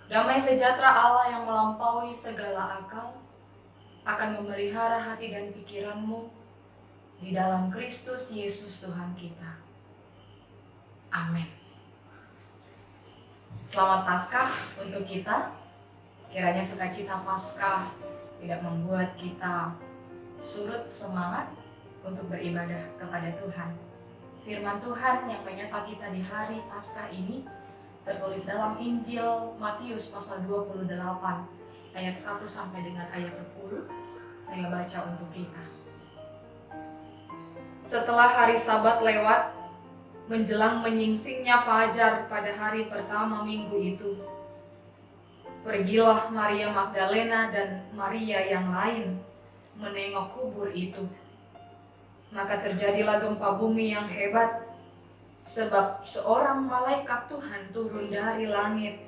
Damai sejahtera Allah yang melampaui segala akal akan memelihara hati dan pikiranmu di dalam Kristus Yesus Tuhan kita. Amin. Selamat Paskah untuk kita. Kiranya sukacita Paskah tidak membuat kita surut semangat untuk beribadah kepada Tuhan. Firman Tuhan yang menyapa kita di hari Paskah ini tertulis dalam Injil Matius pasal 28 ayat 1 sampai dengan ayat 10. Saya baca untuk kita. Setelah hari Sabat lewat, menjelang menyingsingnya fajar pada hari pertama minggu itu, pergilah Maria Magdalena dan Maria yang lain menengok kubur itu. Maka terjadilah gempa bumi yang hebat, sebab seorang malaikat Tuhan turun dari langit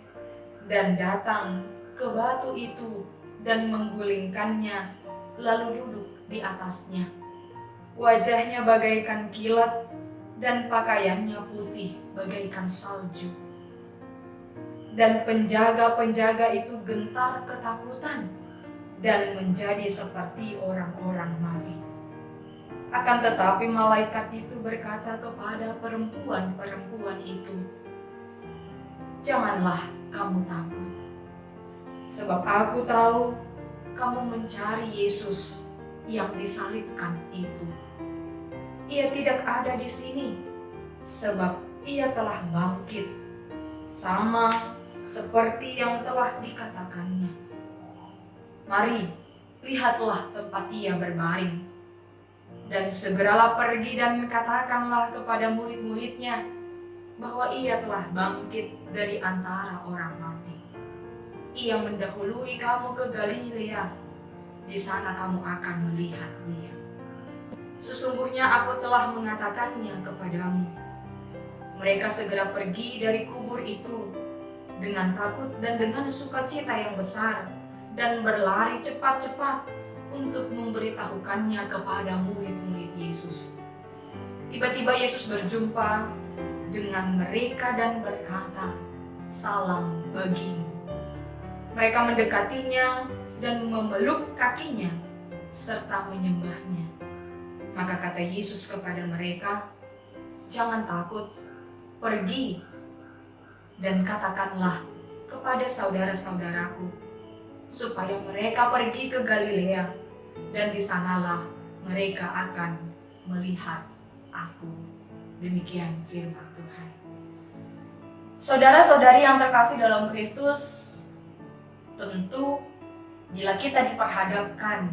dan datang ke batu itu dan menggulingkannya, lalu duduk di atasnya. Wajahnya bagaikan kilat dan pakaiannya putih bagaikan salju. Dan penjaga-penjaga itu gentar ketakutan dan menjadi seperti orang-orang mati. Akan tetapi malaikat itu berkata kepada perempuan-perempuan itu, "Janganlah kamu takut, sebab aku tahu kamu mencari Yesus yang disalibkan itu. Ia tidak ada di sini, sebab ia telah bangkit, sama seperti yang telah dikatakannya. Mari, lihatlah tempat ia berbaring. Dan segeralah pergi dan katakanlah kepada murid-muridnya bahwa ia telah bangkit dari antara orang mati. Ia mendahului kamu ke Galilea, di sana kamu akan melihat dia. Sesungguhnya aku telah mengatakannya kepadamu." Mereka segera pergi dari kubur itu dengan takut dan dengan sukacita yang besar, dan berlari cepat-cepat untuk memberitahukannya kepada murid-murid Yesus. Tiba-tiba Yesus berjumpa dengan mereka dan berkata, "Salam bagimu." Mereka mendekatinya dan memeluk kakinya serta menyembahnya. Maka kata Yesus kepada mereka, "Jangan takut, pergi dan katakanlah kepada saudara-saudaraku supaya mereka pergi ke Galilea, dan di sanalah mereka akan melihat aku." Demikian firman Tuhan. Saudara-saudari yang terkasih dalam Kristus, tentu bila kita diperhadapkan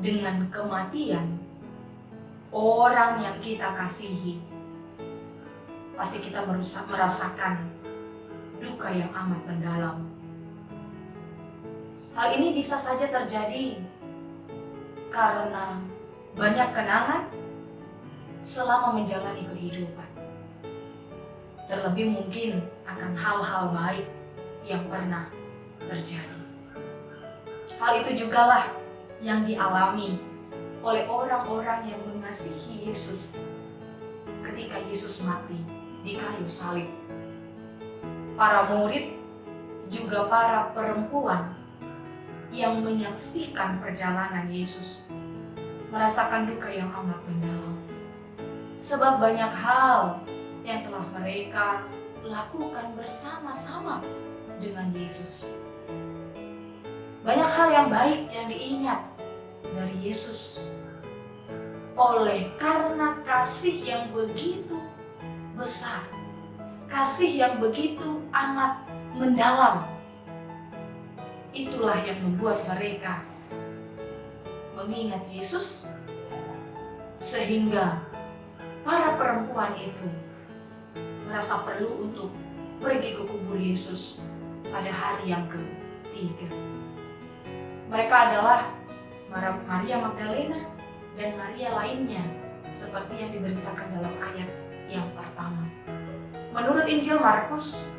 dengan kematian orang yang kita kasihi, pasti kita merasakan duka yang amat mendalam. Hal ini bisa saja terjadi karena banyak kenangan selama menjalani kehidupan. Terlebih mungkin akan hal-hal baik yang pernah terjadi. Hal itu jugalah yang dialami oleh orang-orang yang mengasihi Yesus ketika Yesus mati di kayu salib. Para murid juga para perempuan yang menyaksikan perjalanan Yesus merasakan duka yang amat mendalam. Sebab banyak hal yang telah mereka lakukan bersama-sama dengan Yesus. Banyak hal yang baik yang diingat dari Yesus. Oleh karena kasih yang begitu besar, kasih yang begitu amat mendalam, itulah yang membuat mereka mengingat Yesus, sehingga para perempuan itu merasa perlu untuk pergi ke kubur Yesus pada hari yang ketiga. Mereka adalah Maria Magdalena dan Maria lainnya, seperti yang diberitakan dalam ayat yang pertama. Menurut Injil Markus,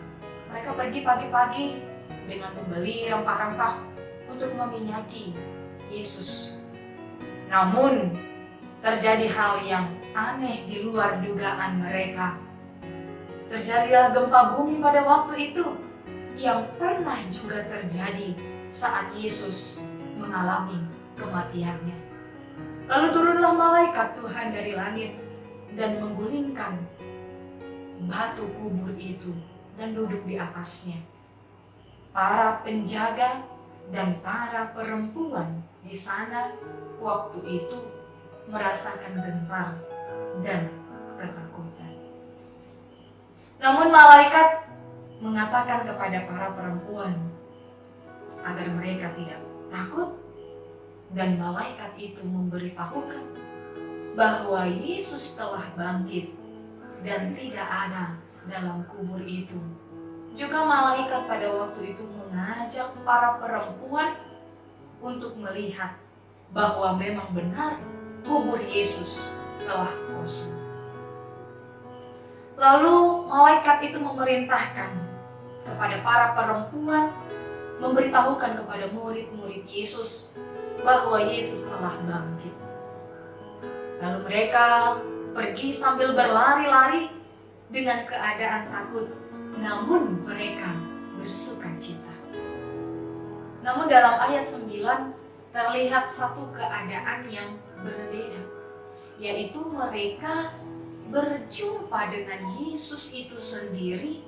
mereka pergi pagi-pagi dengan membeli rempah-rempah untuk meminyaki Yesus. Namun, terjadi hal yang aneh di luar dugaan mereka. Terjadilah gempa bumi pada waktu itu yang pernah juga terjadi saat Yesus mengalami kematiannya. Lalu turunlah malaikat Tuhan dari langit dan menggulingkan batu kubur itu dan duduk di atasnya. Para penjaga dan para perempuan di sana waktu itu merasakan gentar dan ketakutan. Namun malaikat mengatakan kepada para perempuan agar mereka tidak takut, dan malaikat itu memberitahukan bahwa Yesus telah bangkit dan tidak ada dalam kubur itu. Juga malaikat pada waktu itu mengajak para perempuan untuk melihat bahwa memang benar kubur Yesus telah kosong. Lalu malaikat itu memerintahkan kepada para perempuan, memberitahukan kepada murid-murid Yesus bahwa Yesus telah bangkit. Lalu mereka pergi sambil berlari-lari dengan keadaan takut, namun mereka bersukacita. Namun dalam ayat 9 terlihat satu keadaan yang berbeda, yaitu mereka berjumpa dengan Yesus itu sendiri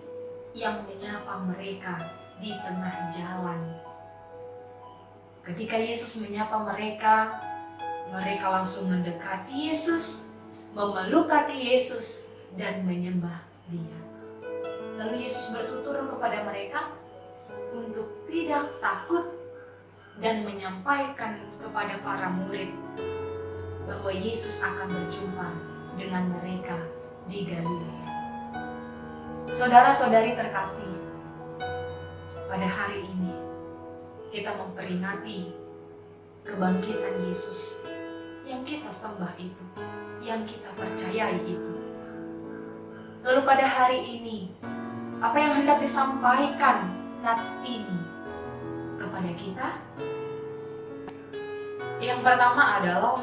yang menyapa mereka di tengah jalan. Ketika Yesus menyapa mereka, mereka langsung mendekati Yesus, memeluk kaki Yesus, dan menyembah Dia. Lalu Yesus bertutur kepada mereka untuk tidak takut dan menyampaikan kepada para murid bahwa Yesus akan berjumpa dengan mereka di Galilea. Saudara-saudari terkasih, pada hari ini kita memperingati kebangkitan Yesus yang kita sembah itu, yang kita percayai itu. Lalu pada hari ini, apa yang hendak disampaikan nats ini kepada kita? Yang pertama adalah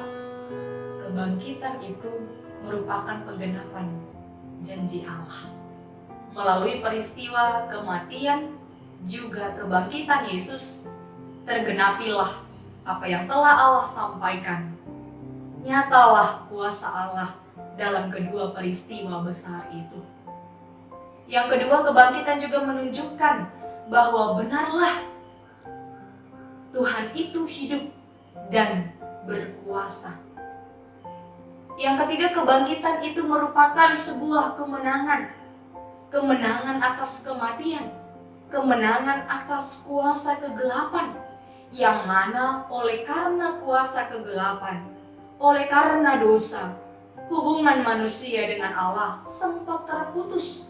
kebangkitan itu merupakan penggenapan janji Allah. Melalui peristiwa kematian juga kebangkitan Yesus, tergenapilah apa yang telah Allah sampaikan. Nyatalah kuasa Allah dalam kedua peristiwa besar itu. Yang kedua, kebangkitan juga menunjukkan bahwa benarlah Tuhan itu hidup dan berkuasa. Yang ketiga, kebangkitan itu merupakan sebuah kemenangan. Kemenangan atas kematian, kemenangan atas kuasa kegelapan, yang mana oleh karena kuasa kegelapan, oleh karena dosa, hubungan manusia dengan Allah sempat terputus.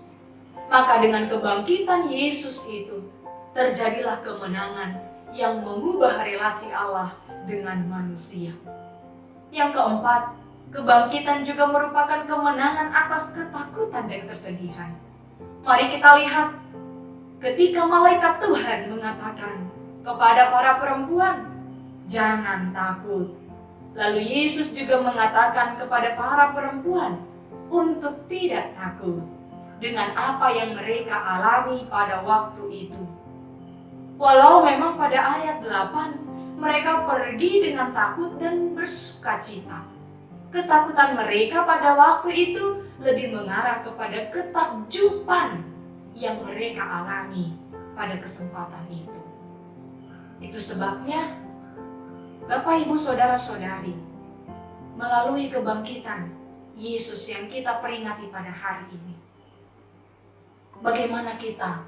Maka dengan kebangkitan Yesus itu, terjadilah kemenangan yang mengubah relasi Allah dengan manusia. Yang keempat, kebangkitan juga merupakan kemenangan atas ketakutan dan kesedihan. Mari kita lihat ketika malaikat Tuhan mengatakan kepada para perempuan, jangan takut. Lalu Yesus juga mengatakan kepada para perempuan untuk tidak takut dengan apa yang mereka alami pada waktu itu. Walau memang pada ayat 8 mereka pergi dengan takut dan bersukacita. Ketakutan mereka pada waktu itu lebih mengarah kepada ketakjuban yang mereka alami pada kesempatan itu. Itu sebabnya, Bapak, Ibu, Saudara-saudari, melalui kebangkitan Yesus yang kita peringati pada hari ini, bagaimana kita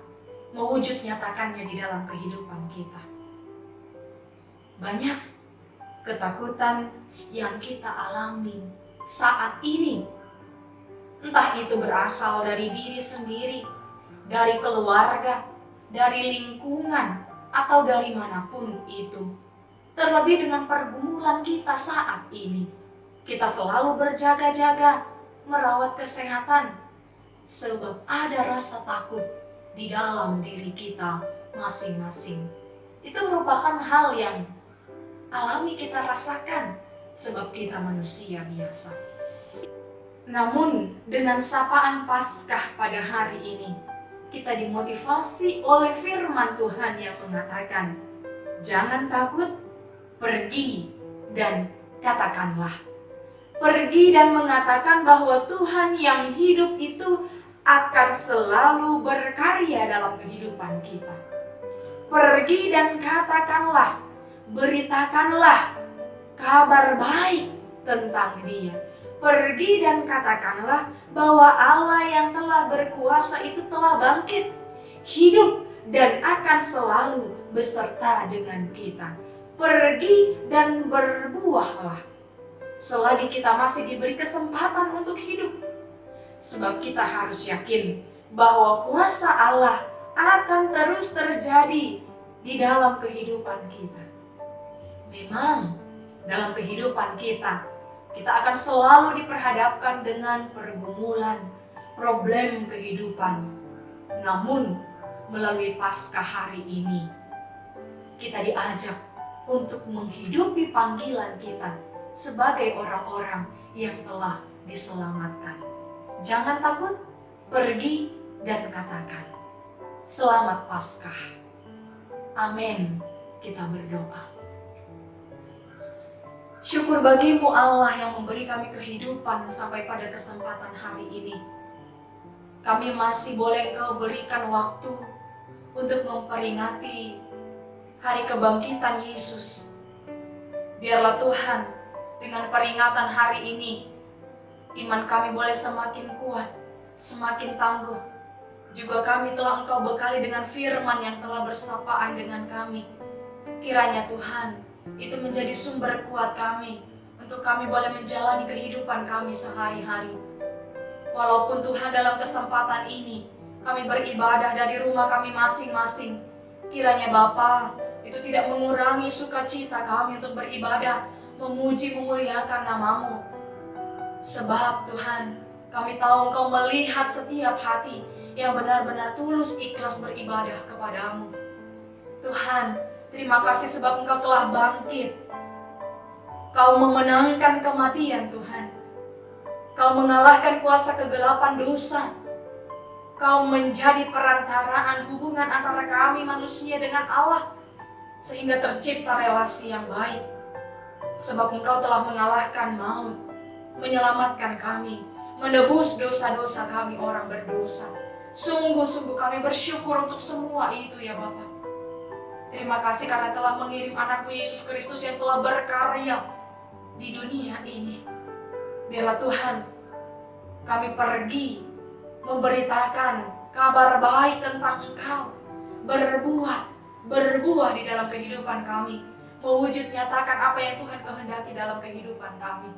mewujud nyatakannya di dalam kehidupan kita. Banyak ketakutan yang kita alami saat ini, entah itu berasal dari diri sendiri, dari keluarga, dari lingkungan, atau dari manapun itu. Terlebih dengan pergumulan kita saat ini, kita selalu berjaga-jaga, merawat kesehatan, sebab ada rasa takut di dalam diri kita masing-masing. Itu merupakan hal yang alami kita rasakan, sebab kita manusia biasa. Namun dengan sapaan Paskah pada hari ini, kita dimotivasi oleh firman Tuhan yang mengatakan, jangan takut, pergi dan katakanlah. Pergi dan mengatakan bahwa Tuhan yang hidup itu akan selalu berkarya dalam kehidupan kita. Pergi dan katakanlah, beritakanlah kabar baik tentang Dia. Pergi dan katakanlah bahwa Allah yang telah berkuasa itu telah bangkit, hidup dan akan selalu beserta dengan kita. Pergi dan berbuahlah selagi kita masih diberi kesempatan untuk hidup. Sebab kita harus yakin bahwa kuasa Allah akan terus terjadi di dalam kehidupan kita. Memang dalam kehidupan kita akan selalu diperhadapkan dengan pergumulan, problem kehidupan. Namun, melalui Paskah hari ini, kita diajak untuk menghidupi panggilan kita sebagai orang-orang yang telah diselamatkan. Jangan takut, pergi dan katakan, selamat Paskah. Amin. Kita berdoa. Syukur bagimu Allah yang memberi kami kehidupan sampai pada kesempatan hari ini. Kami masih boleh Engkau berikan waktu untuk memperingati hari kebangkitan Yesus. Biarlah Tuhan, dengan peringatan hari ini, iman kami boleh semakin kuat, semakin tangguh. Juga kami telah Engkau bekali dengan firman yang telah bersapaan dengan kami. Kiranya Tuhan, itu menjadi sumber kuat kami untuk kami boleh menjalani kehidupan kami sehari-hari. Walaupun Tuhan dalam kesempatan ini kami beribadah dari rumah kami masing-masing, kiranya Bapa itu tidak mengurangi sukacita kami untuk beribadah, memuji, memuliakan nama-Mu. Sebab Tuhan, kami tahu Engkau melihat setiap hati yang benar-benar tulus ikhlas beribadah kepadamu. Tuhan, terima kasih sebab Engkau telah bangkit. Kau memenangkan kematian Tuhan. Kau mengalahkan kuasa kegelapan dosa. Kau menjadi perantaraan hubungan antara kami manusia dengan Allah, sehingga tercipta relasi yang baik. Sebab Engkau telah mengalahkan maut, menyelamatkan kami, menebus dosa-dosa kami orang berdosa. Sungguh-sungguh kami bersyukur untuk semua itu ya Bapa. Terima kasih karena telah mengirim anakmu Yesus Kristus yang telah berkarya di dunia ini. Biarlah Tuhan, kami pergi memberitakan kabar baik tentang Engkau. Berbuah di dalam kehidupan kami. Mewujud nyatakan apa yang Tuhan kehendaki dalam kehidupan kami.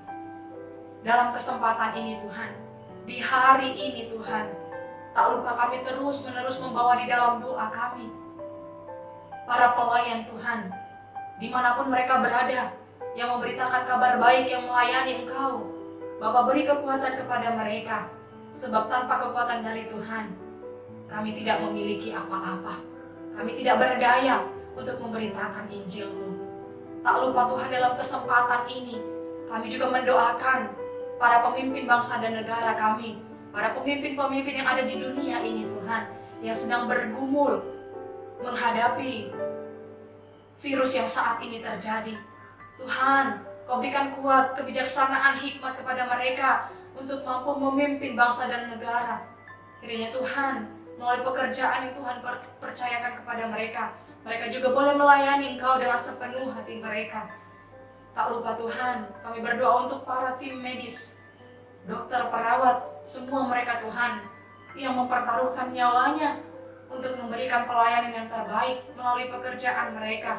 Dalam kesempatan ini Tuhan, di hari ini Tuhan, tak lupa kami terus-menerus membawa di dalam doa kami para pelayan Tuhan, dimanapun mereka berada, yang memberitakan kabar baik, yang melayani Engkau. Bapa, beri kekuatan kepada mereka, sebab tanpa kekuatan dari Tuhan, kami tidak memiliki apa-apa. Kami tidak berdaya untuk memberitakan Injil-Mu. Tak lupa Tuhan, dalam kesempatan ini, kami juga mendoakan para pemimpin bangsa dan negara kami, para pemimpin-pemimpin yang ada di dunia ini Tuhan, yang sedang bergumul menghadapi virus yang saat ini terjadi. Tuhan, Kau berikan kuat, kebijaksanaan, hikmat kepada mereka untuk mampu memimpin bangsa dan negara. Kiranya Tuhan, melalui pekerjaan yang Tuhan percayakan kepada mereka, mereka juga boleh melayani Engkau dengan sepenuh hati mereka. Tak lupa Tuhan, kami berdoa untuk para tim medis, dokter, perawat, semua mereka Tuhan, yang mempertaruhkan nyawanya untuk memberikan pelayanan yang terbaik melalui pekerjaan mereka.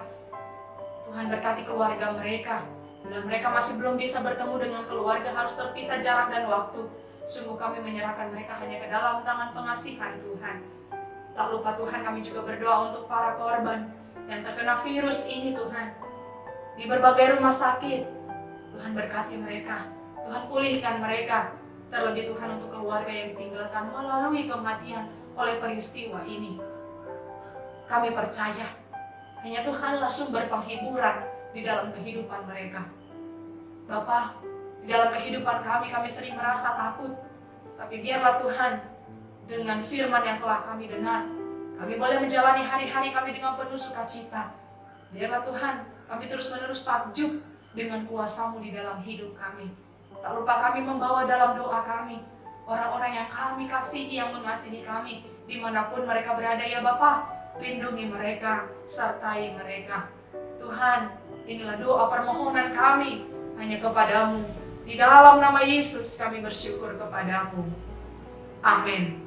Tuhan, berkati keluarga mereka. Bila mereka masih belum bisa bertemu dengan keluarga, harus terpisah jarak dan waktu, sungguh kami menyerahkan mereka hanya ke dalam tangan pengasihan Tuhan. Tak lupa Tuhan, kami juga berdoa untuk para korban yang terkena virus ini Tuhan, di berbagai rumah sakit. Tuhan, berkati mereka, Tuhan pulihkan mereka. Terlebih Tuhan, untuk keluarga yang ditinggalkan melalui kematian oleh peristiwa ini. Kami percaya hanya Tuhanlah sumber penghiburan di dalam kehidupan mereka. Bapa, di dalam kehidupan kami sering merasa takut. Tapi biarlah Tuhan, dengan firman yang telah kami dengar. Kami boleh menjalani hari-hari kami dengan penuh sukacita. Biarlah Tuhan, kami terus-menerus takjub dengan kuasa-Mu di dalam hidup kami. Tak lupa kami membawa dalam doa kami orang-orang yang kami kasihi, yang mengasihi kami, dimanapun mereka berada ya Bapa. Lindungi mereka, sertai mereka. Tuhan, inilah doa permohonan kami hanya kepadamu. Di dalam nama Yesus kami bersyukur kepadamu. Amin.